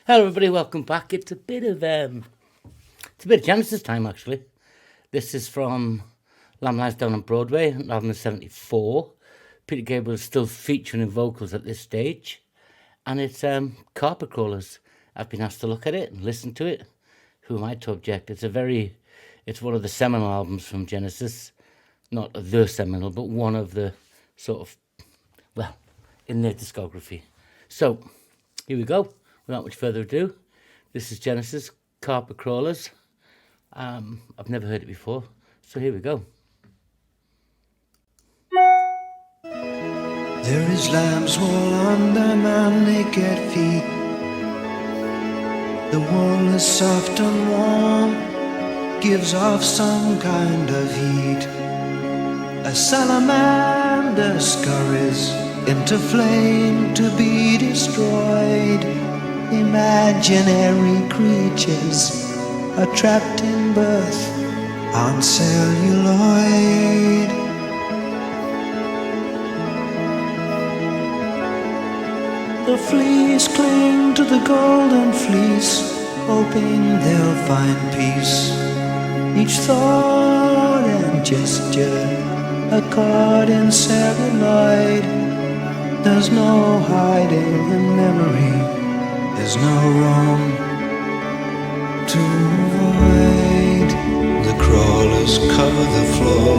Hello, everybody. Welcome back. It's a bit of Genesis time, actually. This is from Lamb Lies Down on Broadway, 1974. Peter Gabriel is still featuring in vocals at this stage, and it's Carpet Crawlers. I've been asked to look at it and listen to it. Who am I to object? It's one of the seminal albums from Genesis, not the seminal, but one of the sort of, well, in their discography. So here we go. Without much further ado, this is Genesis, Carpet Crawlers. I've never heard it before, so here we go. There is lamb's wool under my naked feet. The wool is soft and warm, gives off some kind of heat. A salamander scurries into flame to be destroyed. Imaginary creatures are trapped in birth on celluloid. The fleas cling to the golden fleece, hoping they'll find peace. Each thought and gesture a caught in celluloid. There's no hiding in memory, there's no room to avoid. The crawlers cover the floor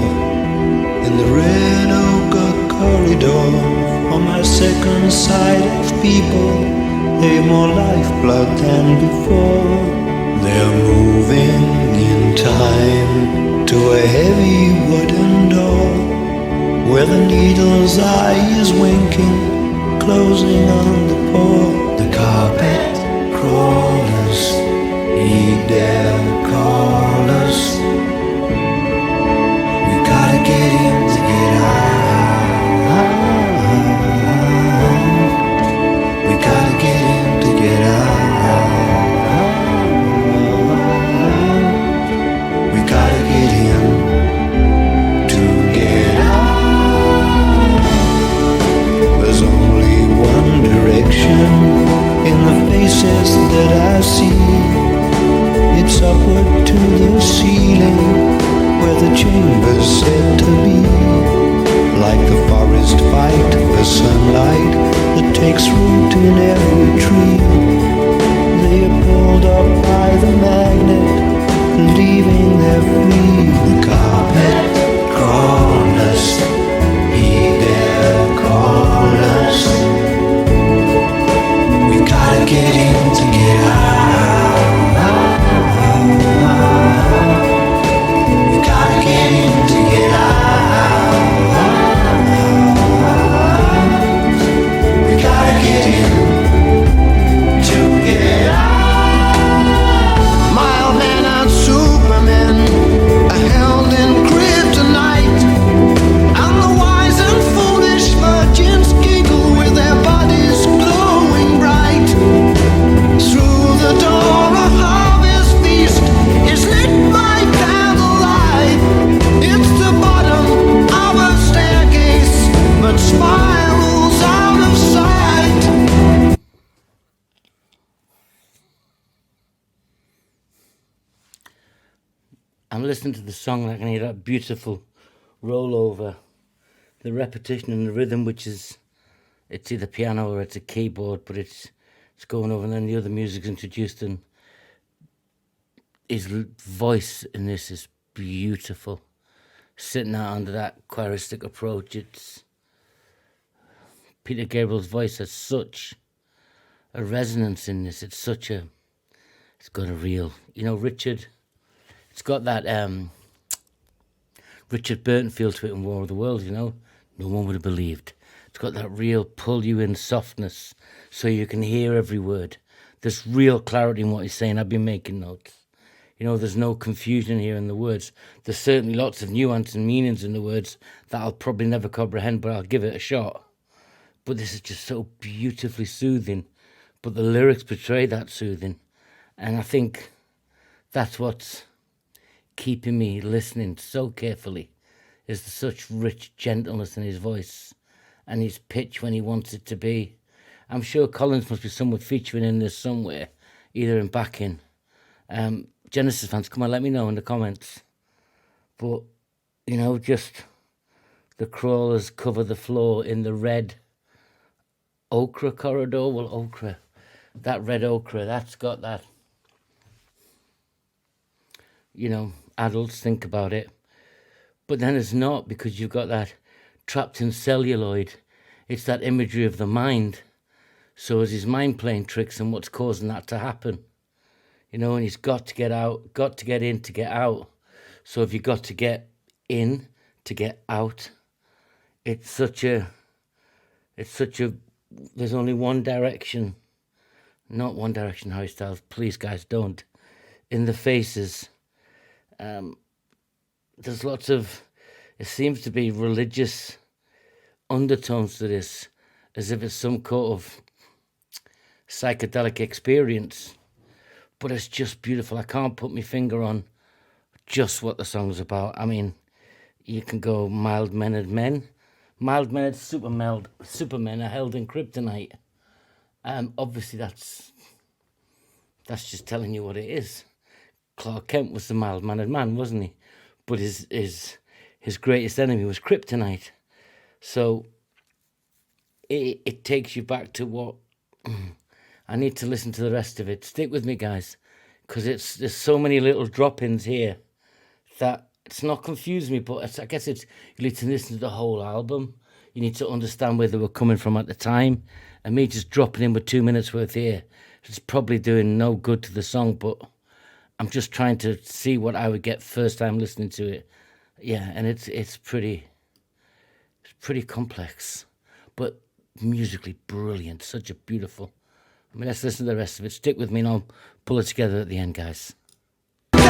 in the red ochre corridor. On my second sight of people, they've more lifeblood than before. They're moving in time to a heavy wooden door, where the needle's eye is winking, closing on the pore. The carpet crawlers heed their callers. We gotta get him to get out. We gotta get him to get out. We gotta get him to get out. There's only one direction in the faces that I see. It's upward to the ceiling, where the chamber's said to be. Like the forest fight for sunlight that takes root in every tree. They are pulled up by the magnet, leaving their free. The carpet crawlers heed their callers. We gotta get him to get out. We gotta get him to get out. We gotta get him to get out. Mild man and Superman are held in kryptonite, and the wise and foolish virgins giggle with their bodies glowing bright. Through the door a harvest feast is lit by candlelight. It's the bottom of a staircase, but spirals out of sight. I'm listening to the song, I can hear that beautiful rollover, the repetition and the rhythm, which is, it's either piano or it's a keyboard, but it's going over, and then the other music's introduced, and his voice in this is beautiful. Sitting out under that choristic approach, it's Peter Gabriel's voice has such a resonance in this. It's got a real, Richard. It's got that Richard Burton feel to it in War of the Worlds. No one would have believed. It's got that real pull you in softness, so you can hear every word. There's real clarity in what he's saying. I've been making notes. There's no confusion here in the words. There's certainly lots of nuance and meanings in the words that I'll probably never comprehend, but I'll give it a shot. But this is just so beautifully soothing. But the lyrics portray that soothing. And I think that's what's keeping me listening so carefully, is such rich gentleness in his voice and his pitch when he wants it to be. I'm sure Collins must be somewhere featuring in this somewhere, either in backing. Genesis fans, come on, let me know in the comments. But, just the crawlers cover the floor in the red ochre corridor. Well, ochre, that red ochre, that's got that. Adults think about it. But then it's not, because you've got that trapped in celluloid. It's that imagery of the mind. So is his mind playing tricks, and what's causing that to happen? And he's got to get out, got to get in to get out. So if you've got to get in to get out, it's such a, there's only one direction. Not one direction, Harry Styles. Please, guys, don't. In the faces. There's lots of, it seems to be religious undertones to this, as if it's some kind of psychedelic experience. But it's just beautiful. I can't put my finger on just what the song's about. I mean, you can go mild-mannered men. Mild-mannered supermen are held in kryptonite. Obviously, that's just telling you what it is. Clark Kent was the mild-mannered man, wasn't he? But his greatest enemy was kryptonite. So it takes you back to what... I need to listen to the rest of it. Stick with me, guys, because there's so many little drop-ins here that it's not confused me, but I guess you need to listen to the whole album. You need to understand where they were coming from at the time. And me just dropping in with 2 minutes worth here, it's probably doing no good to the song, but I'm just trying to see what I would get first time listening to it. Yeah, and it's pretty complex, but musically brilliant. Such a beautiful... let's listen to the rest of it. Stick with me and I'll pull it together at the end, guys. It's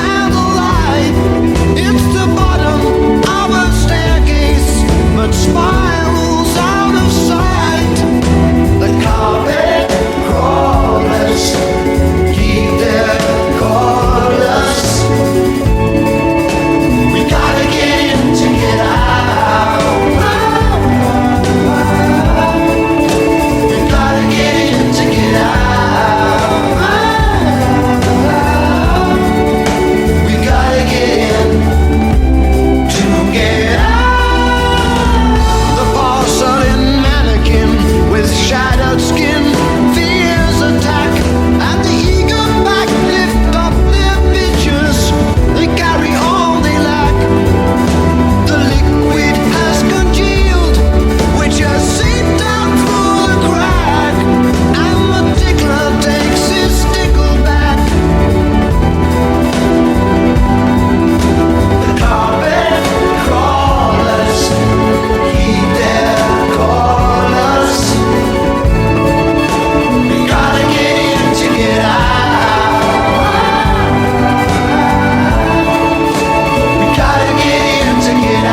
the bottom of a staircase, but spirals out of sight. The carpet crawlers keep their callers. We gotta get in to get out. We gotta get in to get out. We gotta get in to get out. The porcelain mannequin with shattered skin fears attack, and the eager back lift up their pictures. They carry all they lack. The liquid has congealed, which has seeped down through the crack, and the tickler takes his tickle back. The carpet crawlers keep their callers. We gotta get in to get out. We gotta get in to get out.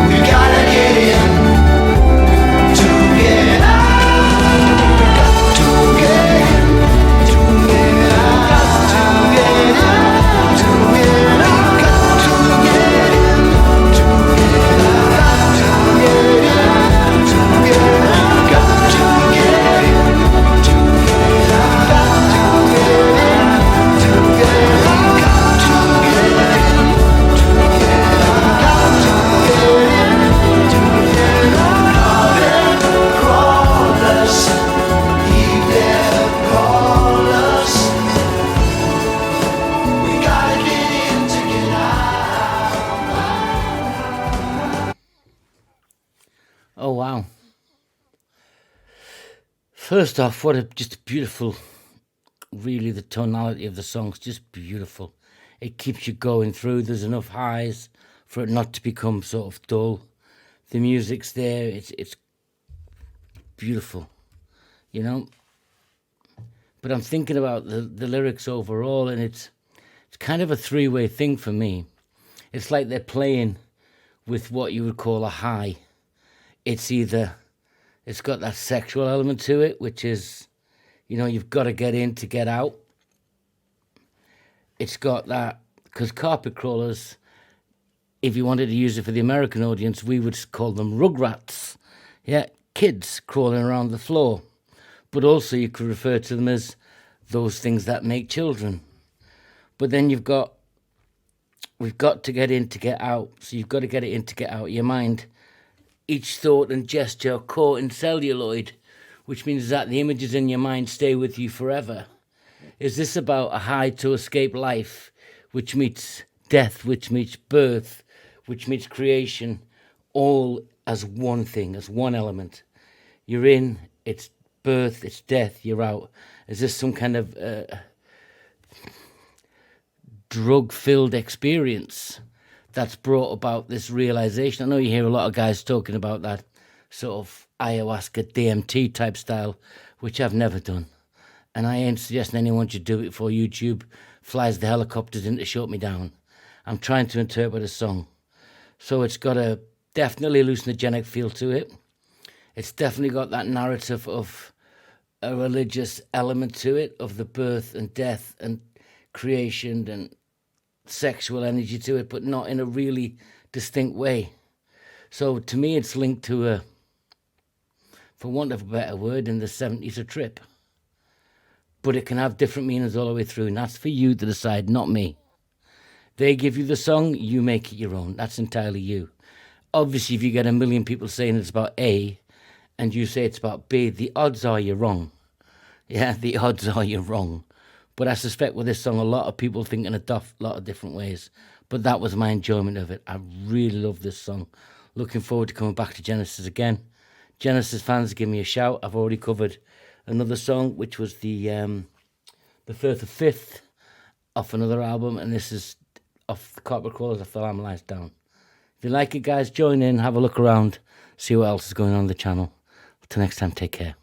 We gotta get in to get out. To get in to get out. To get out. To get out. To get in to get out. To get in to get out. To get in to get out. To get in to get out. To get in to get out. To get in to get out. Carpet crawlers keep their callers. We gotta get in to get out. Oh, wow. First off, just a beautiful, really, the tonality of the song's just beautiful. It keeps you going through. There's enough highs for it not to become sort of dull. The music's there. It's beautiful, But I'm thinking about the lyrics overall, and it's kind of a three-way thing for me. It's like they're playing with what you would call a high. It's got that sexual element to it, which is, you've got to get in to get out. It's got that, because carpet crawlers, if you wanted to use it for the American audience, we would call them rugrats. Yeah, kids crawling around the floor. But also you could refer to them as those things that make children. But then we've got to get in to get out. So you've got to get it in to get out of your mind. Each thought and gesture are caught in celluloid, which means that the images in your mind stay with you forever. Is this about a hide to escape life, which meets death, which meets birth, which meets creation, all as one thing, as one element? You're in, it's birth, it's death, you're out. Is this some kind of drug-filled experience that's brought about this realization? I know you hear a lot of guys talking about that sort of ayahuasca DMT type style, which I've never done. And I ain't suggesting anyone should do it before YouTube flies the helicopters in to shut me down. I'm trying to interpret a song. So it's got a definitely hallucinogenic feel to it. It's definitely got that narrative of a religious element to it, of the birth and death and creation and sexual energy to it, but not in a really distinct way. So to me, it's linked to for want of a better word, in the 70s, a trip. But it can have different meanings all the way through, and that's for you to decide, not me. They give you the song, you make it your own. That's entirely you. Obviously, if you get a million people saying it's about A, and you say it's about B, the odds are you're wrong. Yeah, the odds are you're wrong. But I suspect with this song, a lot of people think in a lot of different ways. But that was my enjoyment of it. I really love this song. Looking forward to coming back to Genesis again. Genesis fans, give me a shout. I've already covered another song, which was the first of fifth off another album, and this is off the Carpet Crawlers off the Lamb Lies Down. If you like it, guys, join in, have a look around, see what else is going on the channel. Till next time, take care.